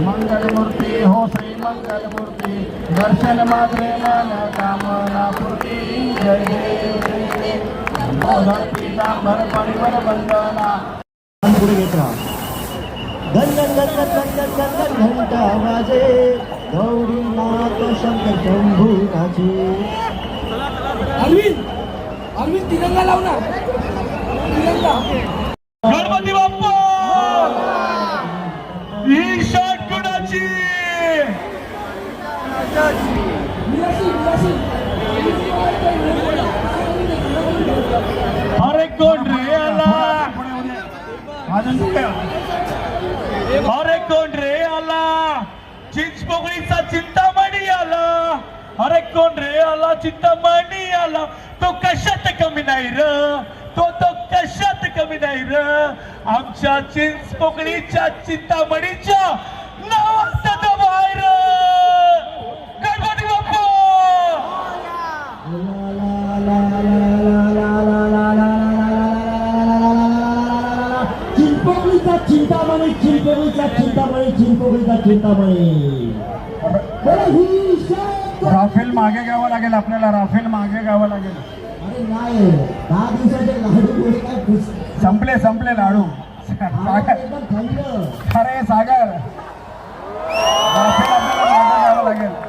मंगलमूर्ती हो श्री मंगलमूर्ती दर्शन मात्रे मन कामना पूर्ती जय देव जय देव पीतांबर परिवर वंदना पुढे घेत राहा गंगन गंगन गंगन गंगन घंटा वाजे गौरीनाथ शंकर शंभू नाचे अरविंद अरविंद तिरंगा लाव ना तिरंगा गणपती बाप्पा ही शॉट कुणाची अरे कोण रे आला अरे कोण रे आला चिंचपोकळीचा चिंतामणी आला अरे कोण रे आला चिंतामणी आला तो कशात कमी नाही र तो कशात कमी नाही र आमच्या चिंचपोकळीच्या चिंतामणीच्या नावाचा तो बाहेर गणपती बाप्पा चिंपोकळीचा चिंतामणी चिंपोकळीचा चिंतामणी चिंपोकळीचा चिंतामणी राफेल मागे घ्यावं लागेल आपल्याला राफेल मागे घ्यावं लागेल अरे नाही 10 दिवसाचे लाडू काय संपले लाडू एकदम थंड अरे सागर राफेल आपल्याला मागे घ्यावं लागेल